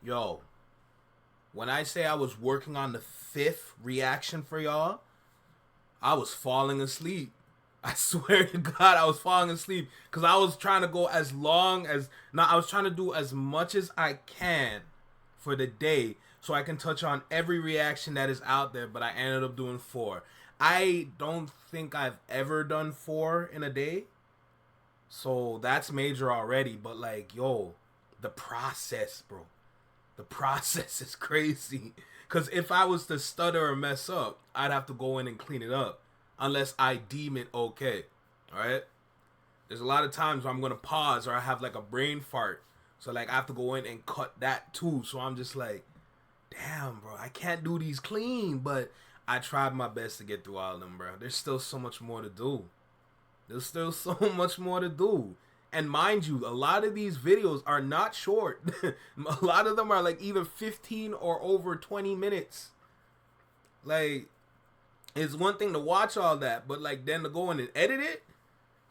Yo, when I say I was working on the 5th reaction for y'all, I was falling asleep. I swear to God, I was falling asleep because I was trying to go as long as... I was trying to do as much as I can for the day so I can touch on every reaction that is out there, but I ended up doing 4. I don't think I've ever done 4 in a day, so that's major already, but like, yo, the process, bro. The process is crazy. Because if I was to stutter or mess up, I'd have to go in and clean it up. Unless I deem it okay. Alright? There's a lot of times where I'm going to pause or I have like a brain fart. So like I have to go in and cut that too. So I'm just like, damn, bro. I can't do these clean. But I tried my best to get through all of them, bro. There's still so much more to do. There's still so much more to do. And mind you, a lot of these videos are not short. A lot of them are like either 15 or over 20 minutes. Like, it's one thing to watch all that, but like then to go in and edit it,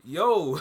yo.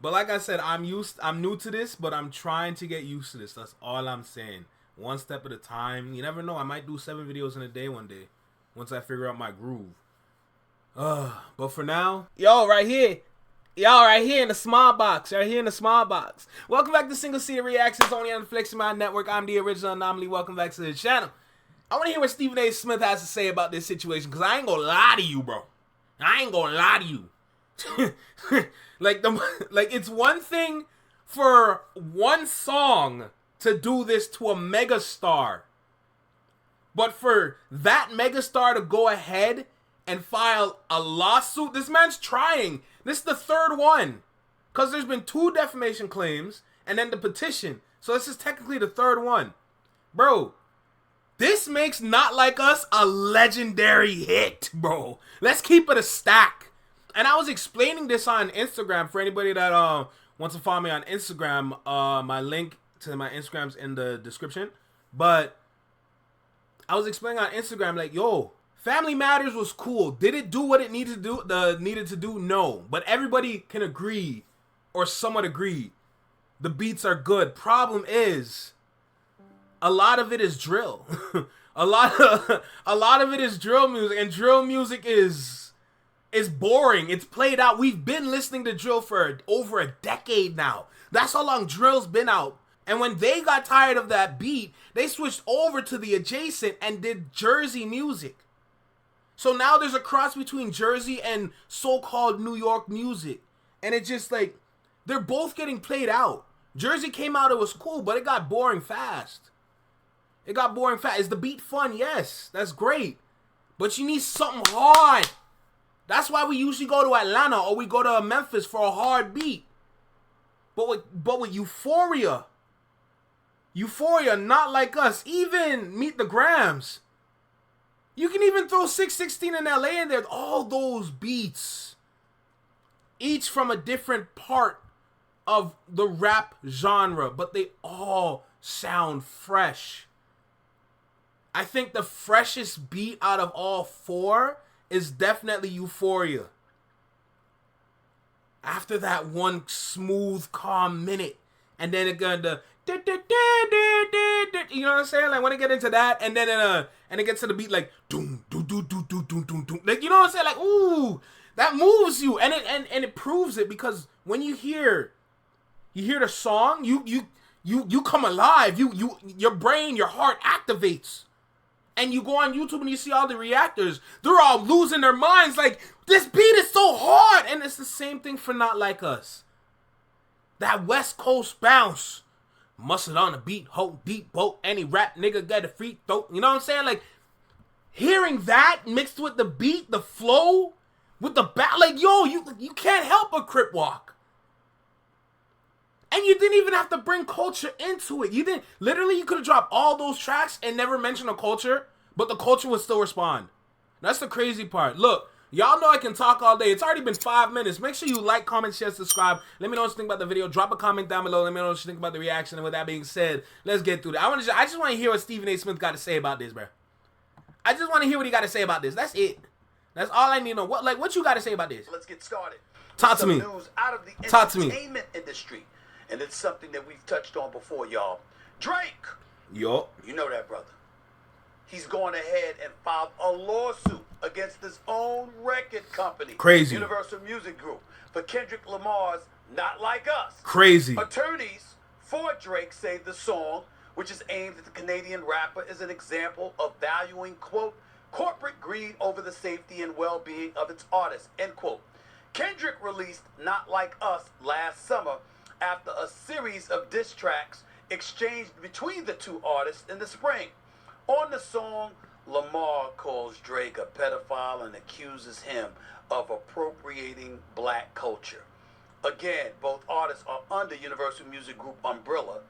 But like I said, I'm new to this, but I'm trying to get used to this. That's all I'm saying. One step at a time. You never know. I might do 7 videos in a day one day once I figure out my groove. But for now, yo, right here. Y'all right here in the small box. Right here in the small box. Welcome back to Single Seater Reactions only on the Flex My Network. I'm the original anomaly. Welcome back to the channel. I want to hear what Stephen A. Smith has to say about this situation, because I ain't gonna lie to you, bro. I ain't gonna lie to you. like it's one thing for one song to do this to a megastar, but for that megastar to go ahead and file a lawsuit, this man's trying. This is the 3rd one, because there's been 2 defamation claims and then the petition. So this is technically the 3rd one. Bro, this makes Not Like Us a legendary hit, bro. Let's keep it a stack. And I was explaining this on Instagram for anybody that wants to follow me on Instagram. My link to my Instagram's in the description. But I was explaining on Instagram like, yo, Family Matters was cool. Did it do what it needed to do? No. But everybody can agree, or somewhat agree, the beats are good. Problem is, a lot of it is drill. a lot of it is drill music, and drill music is boring. It's played out. We've been listening to drill for over a decade now. That's how long drill's been out. And when they got tired of that beat, they switched over to the adjacent and did Jersey music. So now there's a cross between Jersey and so-called New York music. And it's just like, they're both getting played out. Jersey came out, it was cool, but it got boring fast. It got boring fast. Is the beat fun? Yes, that's great. But you need something hard. That's why we usually go to Atlanta or we go to Memphis for a hard beat. But with Euphoria, Not Like Us, even Meet the Grams. You can even throw 616 in LA in there. All those beats, each from a different part of the rap genre, but they all sound fresh. I think the freshest beat out of all 4 is definitely Euphoria. After that one smooth, calm minute, and then it got the... You know what I'm saying? Like when it get into that, and then and it gets to the beat like doom doom doom doom doom doom doom doom. Like, you know what I'm saying? Like, ooh, that moves you, and it proves it, because when you hear the song, you come alive. Your brain, your heart activates, and you go on YouTube and you see all the reactors. They're all losing their minds. Like, this beat is so hard, and it's the same thing for Not Like Us. That West Coast bounce. Mustard on the beat, hold deep boat, any rap nigga get a free throat. You know what I'm saying? Like, hearing that mixed with the beat, the flow, with the back, like, yo, you can't help but crip walk. And you didn't even have to bring culture into it. You could have dropped all those tracks and never mentioned a culture, but the culture would still respond. That's the crazy part. Look, y'all know I can talk all day. It's already been 5 minutes. Make sure you like, comment, share, subscribe. Let me know what you think about the video. Drop a comment down below. Let me know what you think about the reaction. And with that being said, let's get through that. I just want to hear what Stephen A. Smith got to say about this, bro. I just want to hear what he got to say about this. That's it. That's all I need to know. What you got to say about this? Let's get started. Talk to me. News out of the Talk to me. entertainment industry, and it's something that we've touched on before, y'all. Drake Yup. You know that, brother. He's going ahead and filed a lawsuit against his own record company, Crazy. Universal Music Group, for Kendrick Lamar's Not Like Us. Crazy. Attorneys for Drake say the song, which is aimed at the Canadian rapper, is an example of valuing, quote, corporate greed over the safety and well-being of its artists, end quote. Kendrick released Not Like Us last summer after a series of diss tracks exchanged between the two artists in the spring. On the song, Lamar calls Drake a pedophile and accuses him of appropriating black culture. Again, both artists are under Universal Music Group umbrella.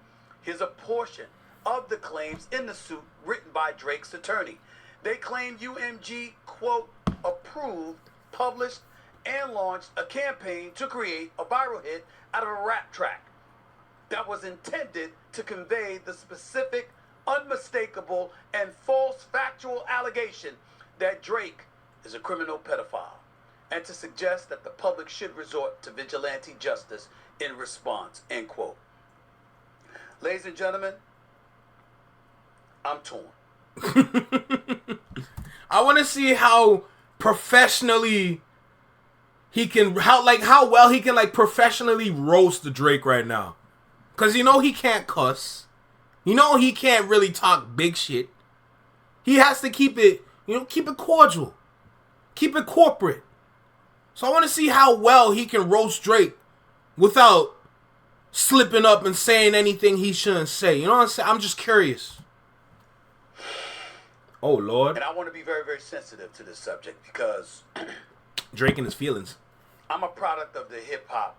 Here's a portion of the claims in the suit written by Drake's attorney. They claim UMG, quote, approved, published, and launched a campaign to create a viral hit out of a rap track that was intended to convey the specific, unmistakable, and false factual allegation that Drake is a criminal pedophile, and to suggest that the public should resort to vigilante justice in response, end quote. Ladies and gentlemen, I'm torn. I want to see how professionally he can, how well he can professionally roast the Drake right now. Because he can't cuss. He can't really talk big shit. He has to keep it, keep it cordial. Keep it corporate. So I want to see how well he can roast Drake without slipping up and saying anything he shouldn't say. You know what I'm saying? I'm just curious. Oh, Lord. And I want to be very, very sensitive to this subject because Drake and his feelings. I'm a product of the hip-hop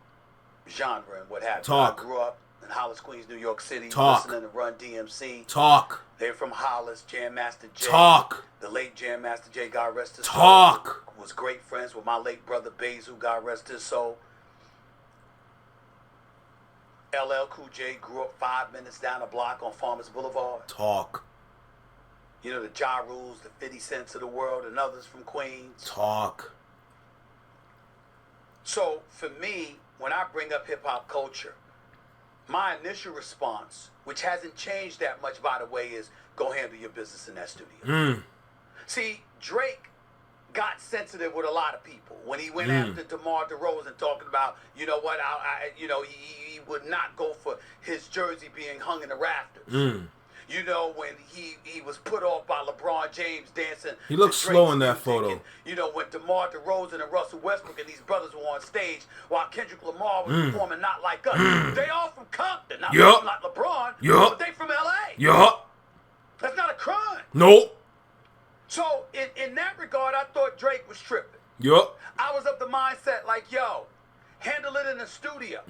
genre and what have you. Talk. I grew up in Hollis, Queens, New York City, Talk. listening to Run DMC. Talk. They're from Hollis, Jam Master Jay. Talk. The late Jam Master Jay, God rest his soul. Talk. Was great friends with my late brother Basil, God rest his soul. LL Cool J grew up 5 minutes down the block on Farmers Boulevard. Talk. You know, the Ja Rules, the 50 Cents of the world, and others from Queens. Talk. So, for me, when I bring up hip-hop culture, my initial response, which hasn't changed that much, by the way, is go handle your business in that studio. See, Drake got sensitive with a lot of people when he went after DeMar DeRozan, talking about, you know what, he would not go for his jersey being hung in the rafters. You know, when he was put off by LeBron James dancing. He looks slow in that photo. And, you know, when DeMar DeRozan and Russell Westbrook and these brothers were on stage while Kendrick Lamar was performing Not Like Us. They all from Compton. Not like LeBron, but they from L.A. Yup. That's not a crime. Nope. So, in that regard, I thought Drake was tripping. Yup. I was of the mindset like, yo, handle it in the studio.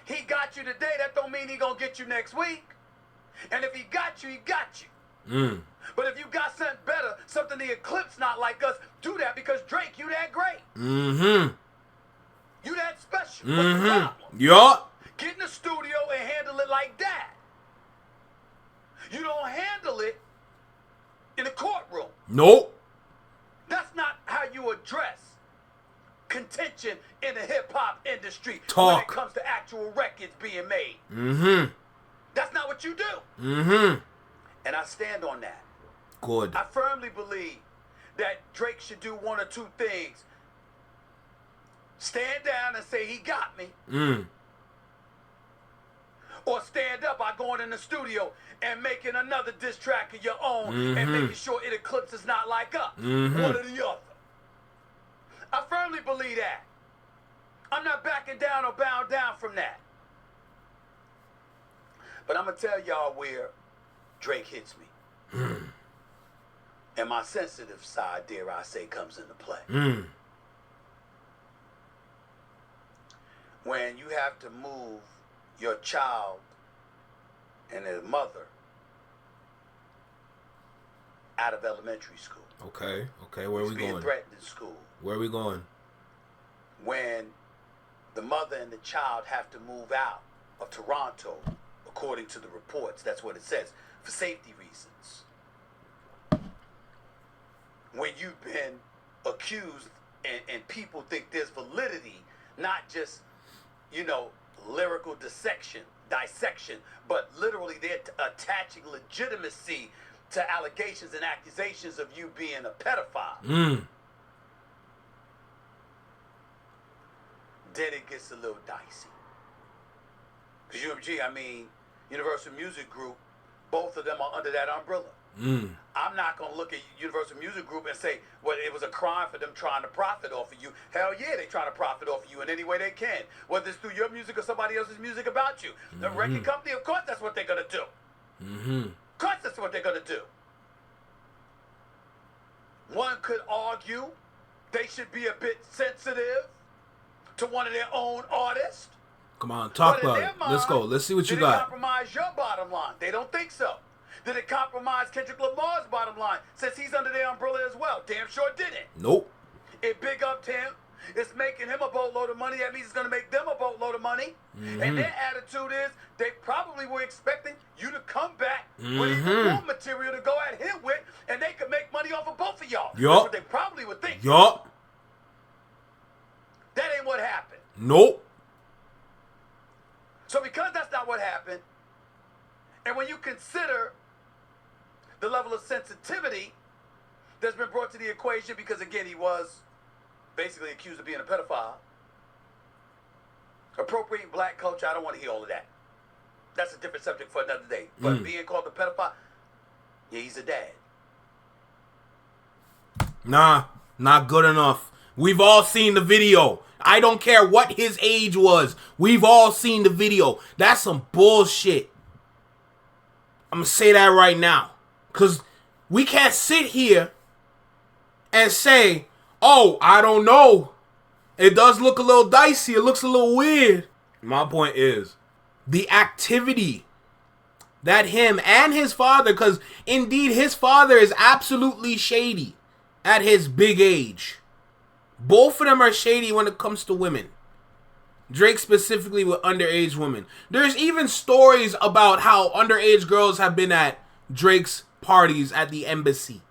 He got you today. That don't mean he gonna get you next week. And if he got you, he got you. But if you got something better, something the Eclipse Not Like Us, do that because Drake, you that great. You that special. What's the problem? Yup. Get in the studio and handle it like that. You don't handle it in a courtroom. Nope. That's not how you address contention in the hip-hop industry Talk. when it comes to actual records being made. That's not what you do. And I stand on that. Good. I firmly believe that Drake should do one or two things. Stand down and say he got me. Or stand up by going in the studio and making another diss track of your own and making sure it eclipses Not Like Us. One or the other. I firmly believe that. I'm not backing down or bowing down from that. But I'm going to tell y'all where Drake hits me. And my sensitive side, dare I say, comes into play. When you have to move your child and their mother out of elementary school. Okay. Where are we being going? threatened in school. Where are we going? When the mother and the child have to move out of Toronto, according to the reports, that's what it says, for safety reasons. When you've been accused and people think there's validity, not just, lyrical dissection, dissection, but literally they're attaching legitimacy to allegations and accusations of you being a pedophile. Then it gets a little dicey. Because UMG, I mean, Universal Music Group, both of them are under that umbrella. I'm not going to look at Universal Music Group and say, well, it was a crime for them trying to profit off of you. Hell yeah, they trying to profit off of you in any way they can. Whether it's through your music or somebody else's music about you. The record company, of course, that's what they're going to do. Of course, that's what they're going to do. One could argue they should be a bit sensitive to one of their own artists. Come on, talk about it. Let's go. Let's see what you got. Did it compromise your bottom line? They don't think so. Did it compromise Kendrick Lamar's bottom line since he's under their umbrella as well? Damn sure didn't. Nope. It big up him. It's making him a boatload of money. That means it's going to make them a boatload of money. And their attitude is they probably were expecting you to come back with even more material to go at him with, and they could make money off of both of y'all. That's what they probably would think. Yup. That ain't what happened. Nope. So because that's not what happened, and when you consider the level of sensitivity that's been brought to the equation, because again, he was basically accused of being a pedophile, appropriating black culture, I don't want to hear all of that. That's a different subject for another day. But being called a pedophile, yeah, he's a dad. Nah, not good enough. We've all seen the video. I don't care what his age was. We've all seen the video. That's some bullshit. I'm going to say that right now. Because we can't sit here and say, oh, I don't know. It does look a little dicey. It looks a little weird. My point is, the activity that him and his father, because indeed his father is absolutely shady at his big age. Both of them are shady when it comes to women. Drake specifically with underage women. There's even stories about how underage girls have been at Drake's parties at the embassy.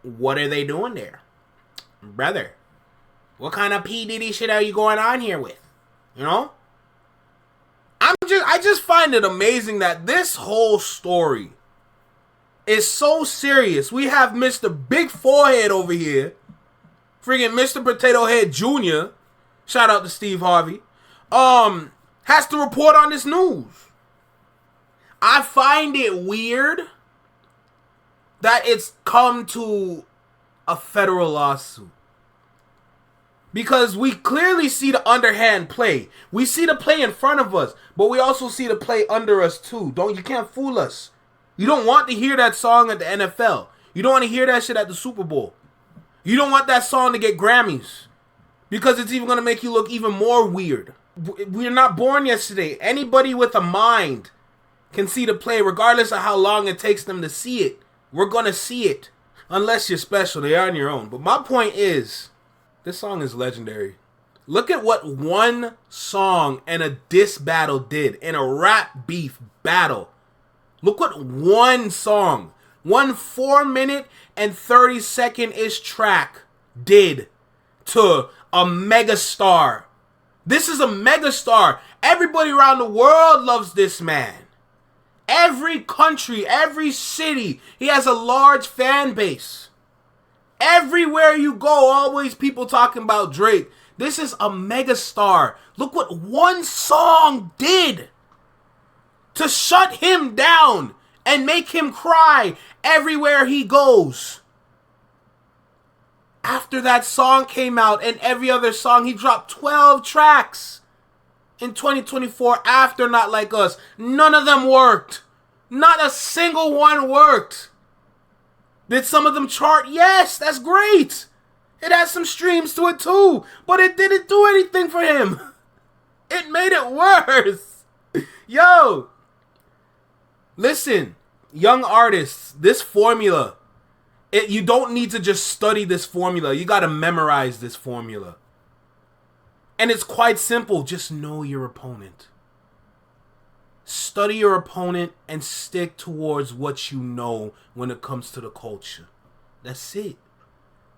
What are they doing there? Brother, what kind of P. Diddy shit are you going on here with? You know? I just find it amazing that this whole story is so serious. We have Mr. Big Forehead over here. Friggin' Mr. Potato Head Jr. Shout out to Steve Harvey. Has to report on this news. I find it weird that it's come to a federal lawsuit. Because we clearly see the underhand play. We see the play in front of us, but we also see the play under us too. You can't fool us. You don't want to hear that song at the NFL. You don't want to hear that shit at the Super Bowl. You don't want that song to get Grammys. Because it's even going to make you look even more weird. We're not born yesterday. Anybody with a mind can see the play regardless of how long it takes them to see it. We're going to see it. Unless you're special. They are on your own. But my point is, this song is legendary. Look at what one song and a diss battle did in a rap beef battle. Look what one song, one 4-minute and 30-second-ish track did to a megastar. This is a megastar. Everybody around the world loves this man. Every country, every city, he has a large fan base. Everywhere you go, always people talking about Drake. This is a megastar. Look what one song did to shut him down and make him cry everywhere he goes. After that song came out and every other song, he dropped 12 tracks in 2024 after Not Like Us. None of them worked. Not a single one worked. Did some of them chart? Yes, that's great. It has some streams to it too, but it didn't do anything for him. It made it worse. Yo, listen, young artists, this formula, you don't need to just study this formula. You got to memorize this formula. And it's quite simple. Just know your opponent. Study your opponent and stick towards what you know when it comes to the culture. That's it.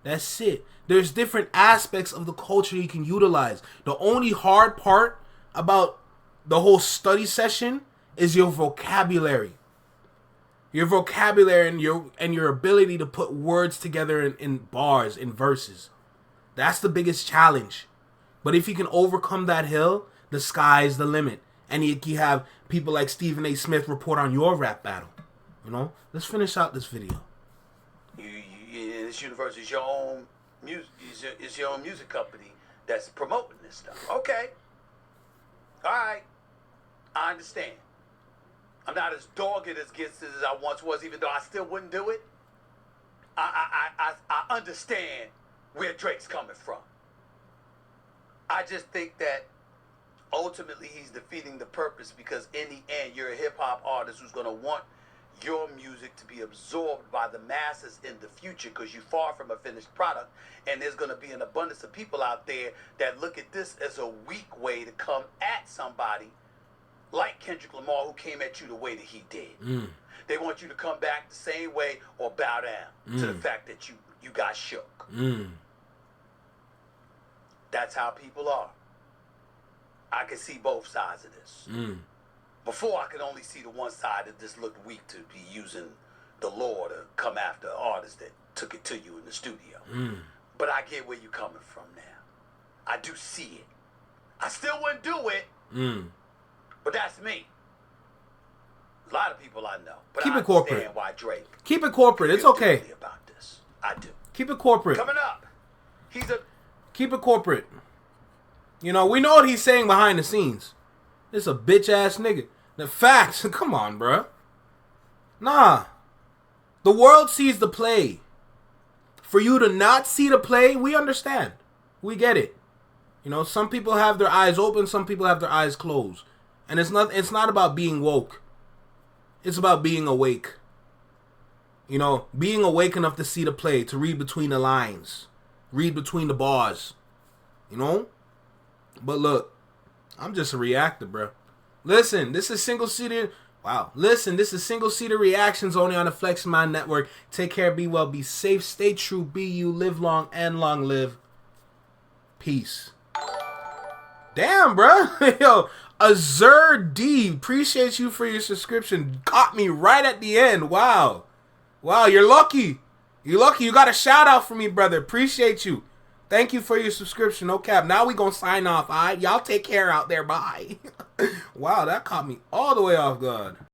That's it. There's different aspects of the culture you can utilize. The only hard part about the whole study session is your vocabulary. Your vocabulary and your ability to put words together in bars, in verses. That's the biggest challenge. But if you can overcome that hill, the sky's the limit. And you have people like Stephen A. Smith report on your rap battle. You know? Let's finish out this video. This university is your own music. It's your own music company that's promoting this stuff. Okay. All right. I understand. I'm not as dogged against it as I once was, even though I still wouldn't do it. I understand where Drake's coming from. I just think that ultimately he's defeating the purpose, because in the end, you're a hip-hop artist who's going to want your music to be absorbed by the masses in the future, because you're far from a finished product, and there's going to be an abundance of people out there that look at this as a weak way to come at somebody like Kendrick Lamar, who came at you the way that he did. They want you to come back the same way or bow down to the fact that you got shook. That's how people are. I can see both sides of this. Before, I could only see the one side that just looked weak to be using the law to come after artists that took it to you in the studio. But I get where you're coming from now. I do see it. I still wouldn't do it. But that's me. A lot of people I know. But Keep I it corporate. understand why Drake. Keep it corporate. It's okay. About this. I do. Keep it corporate. Coming up, Keep it corporate. You know, we know what he's saying behind the scenes. It's a bitch ass nigga. The facts. Come on, bruh. Nah. The world sees the play. For you to not see the play, we understand. We get it. You know, some people have their eyes open, some people have their eyes closed. And it's not about being woke. It's about being awake. You know, being awake enough to see the play, to read between the lines, read between the bars. You know? But look, I'm just a reactor, bro. Listen, this is single-seater. Wow. Listen, this is single-seater reactions only on the Flex Mind Network. Take care, be well, be safe, stay true, be you, live long, and long live. Peace. Damn, bro. Yo, Azur D, appreciate you for your subscription. Caught me right at the end. Wow. Wow, you're lucky. You're lucky. You got a shout out for me, brother. Appreciate you. Thank you for your subscription. No cap. Now we gonna sign off. All right, y'all take care out there. Bye. Wow, that caught me all the way off guard.